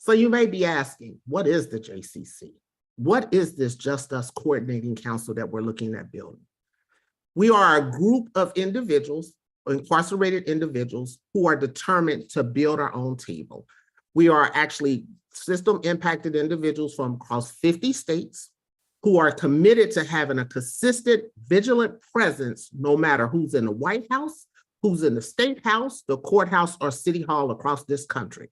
So you may be asking, what is the JCC? What is this JustUS Coordinating Council that we're looking at building? We are a group of individuals, incarcerated individuals, who are determined to build our own table. We are actually system impacted individuals from across 50 states who are committed to having a consistent, vigilant presence, no matter who's in the White House, who's in the State House, the courthouse, or City Hall across this country.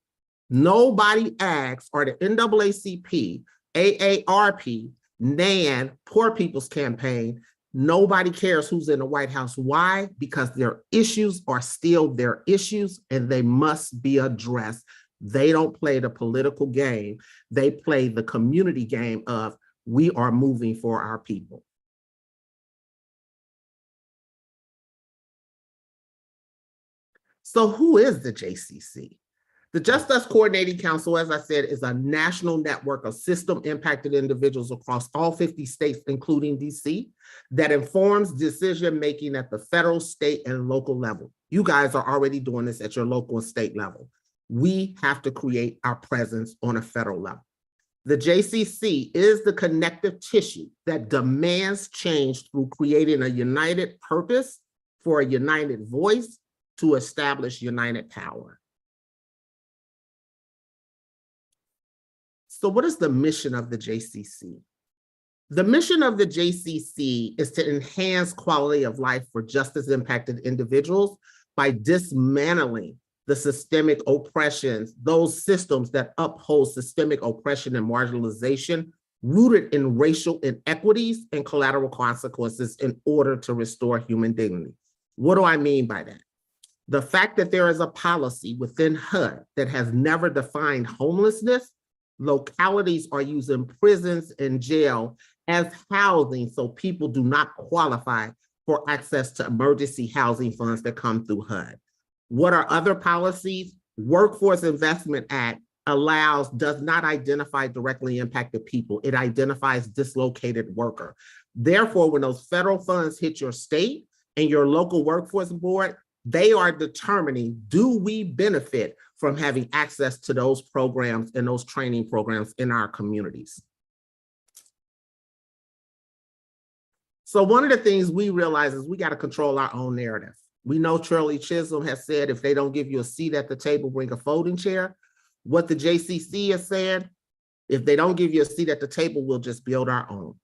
Nobody asks, or the NAACP, AARP, NAN, Poor People's Campaign, nobody cares who's in the White House. Why? Because their issues are still their issues and they must be addressed. They don't play the political game. They play the community game of, we are moving for our people. So who is the JCC? The JustUS Coordinating Council, as I said, is a national network of system-impacted individuals across all 50 states, including DC, that informs decision-making at the federal, state, and local level. You guys are already doing this at your local and state level. We have to create our presence on a federal level. The JCC is the connective tissue that demands change through creating a united purpose for a united voice to establish united power. So what is the mission of the JCC? The mission of the JCC is to enhance quality of life for justice-impacted individuals by dismantling the systemic oppressions, those systems that uphold systemic oppression and marginalization rooted in racial inequities and collateral consequences in order to restore human dignity. What do I mean by that? The fact that there is a policy within HUD that has never defined homelessness. Localities are using prisons and jail as housing so people do not qualify for access to emergency housing funds that come through HUD. What are other policies? Workforce Investment Act does not identify directly impacted people. It identifies dislocated worker. Therefore, when those federal funds hit your state and your local workforce board, they are determining, do we benefit from having access to those programs and those training programs in our communities? So one of the things we realize is we got to control our own narrative. We know Shirley Chisholm has said, if they don't give you a seat at the table, bring a folding chair. What the JCC has said, if they don't give you a seat at the table, we'll just build our own.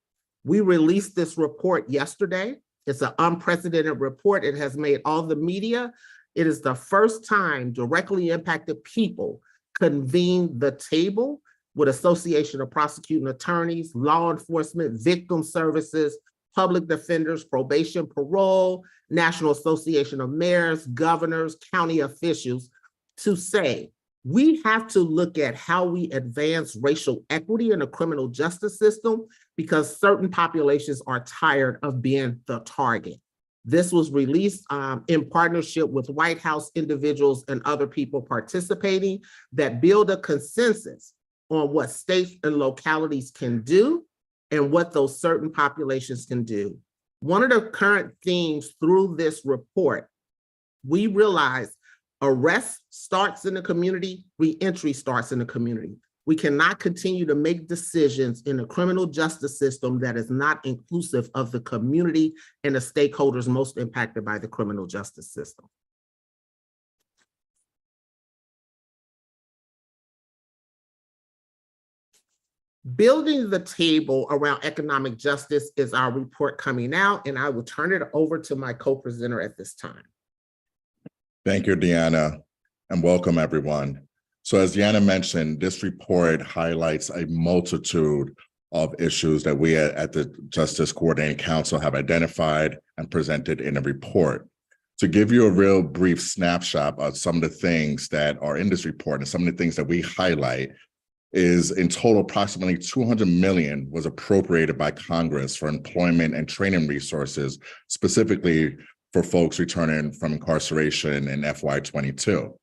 We released this report yesterday. It's an unprecedented report. It has made all the media. It is the first time directly impacted people convene the table with Association of Prosecuting Attorneys, law enforcement, victim services, public defenders, probation, parole, National Association of Mayors, governors, county officials, to say, we have to look at how we advance racial equity in the criminal justice system because certain populations are tired of being the target. This was released in partnership with White House individuals and other people participating that build a consensus on what states and localities can do and what those certain populations can do. One of the current themes through this report, we realize arrest starts in the community, re-entry starts in the community. We cannot continue to make decisions in the criminal justice system that is not inclusive of the community and the stakeholders most impacted by the criminal justice system. Building the table around economic justice is our report coming out, and I will turn it over to my co-presenter at this time. Thank you, Deanna, and welcome everyone. So as Deanna mentioned, this report highlights a multitude of issues that we at the JustUS Coordinating Council have identified and presented in a report. To give you a real brief snapshot of some of the things that are in this report and some of the things that we highlight is in total approximately $200 million was appropriated by Congress for employment and training resources, specifically for folks returning from incarceration in FY22.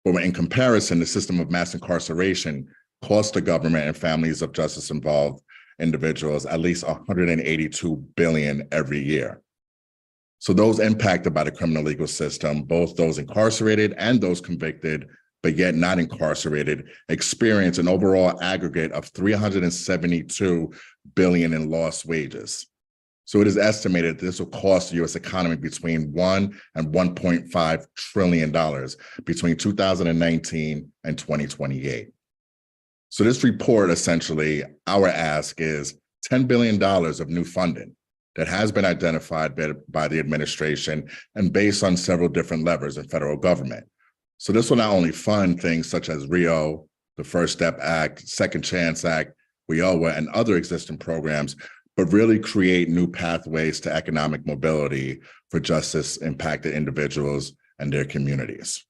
But in comparison, the system of mass incarceration costs the government and families of justice-involved individuals at least $182 billion every year. So those impacted by the criminal legal system, both those incarcerated and those convicted, but yet not incarcerated, experience an overall aggregate of $372 billion in lost wages. So it is estimated that this will cost the U.S. economy between $1 and $1.5 trillion between 2019 and 2028. So this report, essentially, our ask is $10 billion of new funding that has been identified by the administration and based on several different levers in federal government. So this will not only fund things such as RIO, the First Step Act, Second Chance Act, WIOA, and other existing programs, but really create new pathways to economic mobility for justice-impacted individuals and their communities.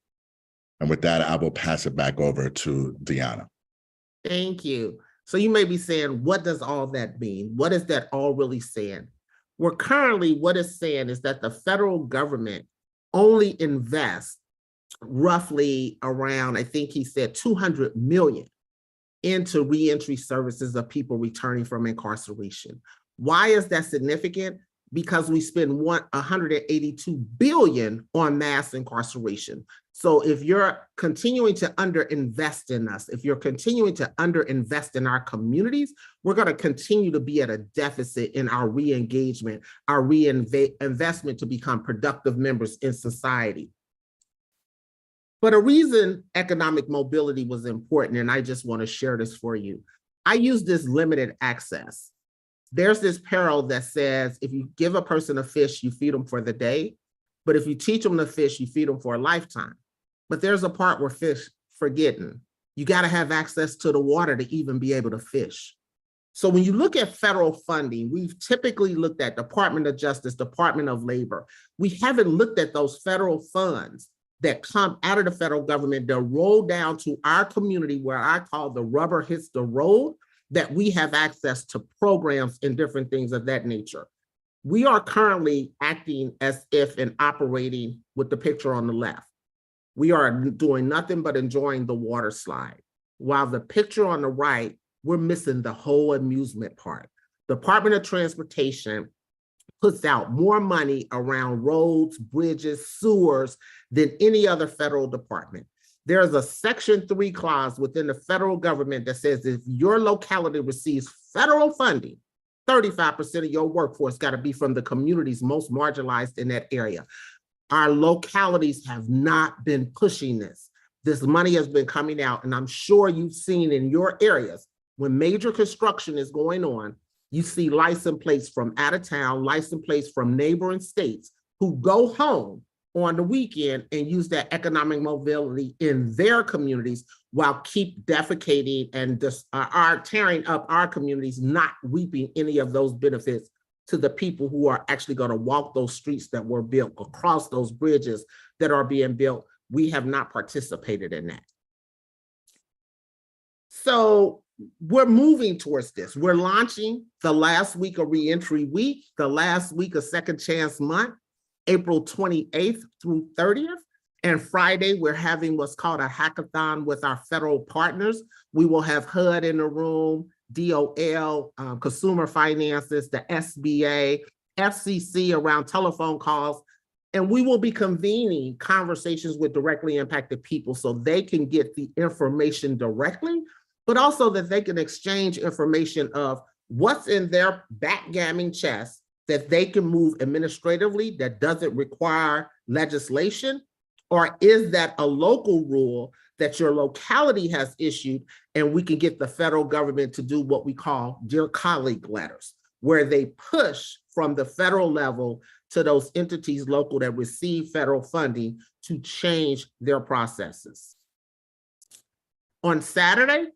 And with that, I will pass it back over to Deanna. Thank you. So you may be saying, what does all that mean? What is that all really saying? Well, currently what it's saying is that the federal government only invests roughly around, I think he said 200 million into reentry services of people returning from incarceration. Why is that significant? Because we spend 182 billion on mass incarceration. So if you're continuing to underinvest in us, if you're continuing to underinvest in our communities, we're going to continue to be at a deficit in our re-engagement, our reinvestment to become productive members in society. But a reason economic mobility was important, and I just want to share this for you. I use this limited access. There's this parable that says, if you give a person a fish, you feed them for the day. But if you teach them to fish, you feed them for a lifetime. But there's a part where fish forgetting. You got to have access to the water to even be able to fish. So when you look at federal funding, we've typically looked at Department of Justice, Department of Labor. We haven't looked at those federal funds that come out of the federal government that roll down to our community, where I call the rubber hits the road, that we have access to programs and different things of that nature. We are currently acting as if and operating with the picture on the left. We are doing nothing but enjoying the water slide. While the picture on the right, we're missing the whole amusement part. Department of Transportation puts out more money around roads, bridges, sewers than any other federal department. There's a Section 3 clause within the federal government that says if your locality receives federal funding, 35% of your workforce got to be from the communities most marginalized in that area. Our localities have not been pushing this. This money has been coming out, and I'm sure you've seen in your areas when major construction is going on, you see license plates from out of town, license plates from neighboring states who go home on the weekend and use that economic mobility in their communities while keep defecating and are tearing up our communities, not reaping any of those benefits to the people who are actually going to walk those streets that were built, across those bridges that are being built. We have not participated in that. So we're moving towards this. We're launching the last week of Reentry Week, the last week of Second Chance Month, April 28th through 30th. And Friday, we're having what's called a hackathon with our federal partners. We will have HUD in the room, DOL, Consumer Finances, the SBA, FCC around telephone calls. And we will be convening conversations with directly impacted people so they can get the information directly, but also that they can exchange information of what's in their backgammon chest that they can move administratively that doesn't require legislation, or is that a local rule that your locality has issued and we can get the federal government to do what we call dear colleague letters, where they push from the federal level to those entities local that receive federal funding to change their processes. On Saturday,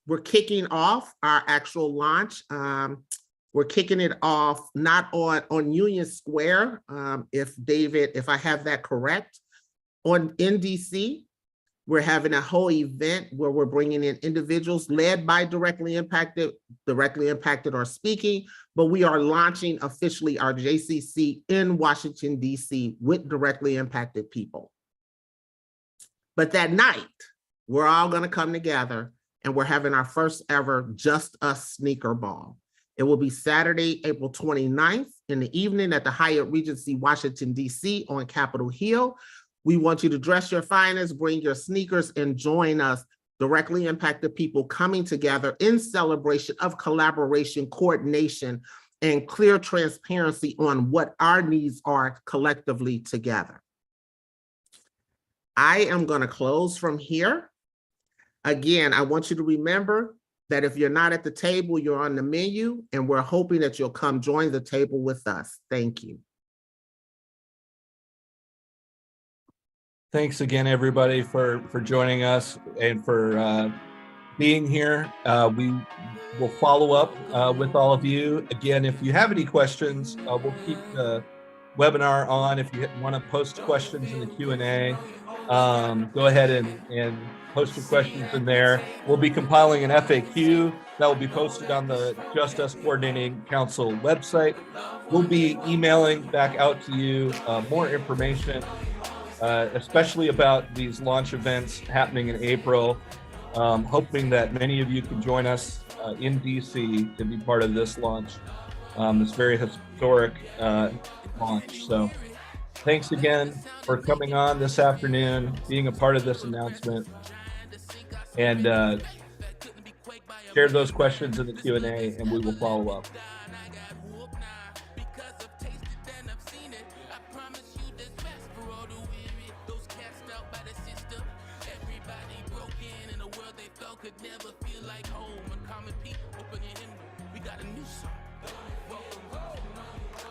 we're kicking off our actual launch. We're kicking it off not on Union Square, if I have that correct. In DC, we're having a whole event where we're bringing in individuals led by directly impacted are speaking, but we are launching officially our JCC in Washington, DC with directly impacted people. But that night, we're all gonna come together and we're having our first ever JustUS Sneaker Ball. It will be Saturday, April 29th in the evening at the Hyatt Regency, Washington, DC on Capitol Hill. We want you to dress your finest, bring your sneakers, and join us. Directly impacted people coming together in celebration of collaboration, coordination, and clear transparency on what our needs are collectively together. I am going to close from here. Again, I want you to remember that if you're not at the table, you're on the menu, and we're hoping that you'll come join the table with us. Thank you. Thanks again, everybody, for joining us and for being here. We will follow up with all of you. Again, if you have any questions, we'll keep the webinar on. If you want to post questions in the Q&A, go ahead and post your questions in there. We'll be compiling an FAQ that will be posted on the JustUS Coordinating Council website. We'll be emailing back out to you more information, especially about these launch events happening in April. Hoping that many of you can join us in DC to be part of this launch, this very historic launch. So thanks again for coming on this afternoon, being a part of this announcement, and share those questions in the Q&A, and we will follow up. Could never feel like home. Uncommon people open your window. We got a new song. Welcome home.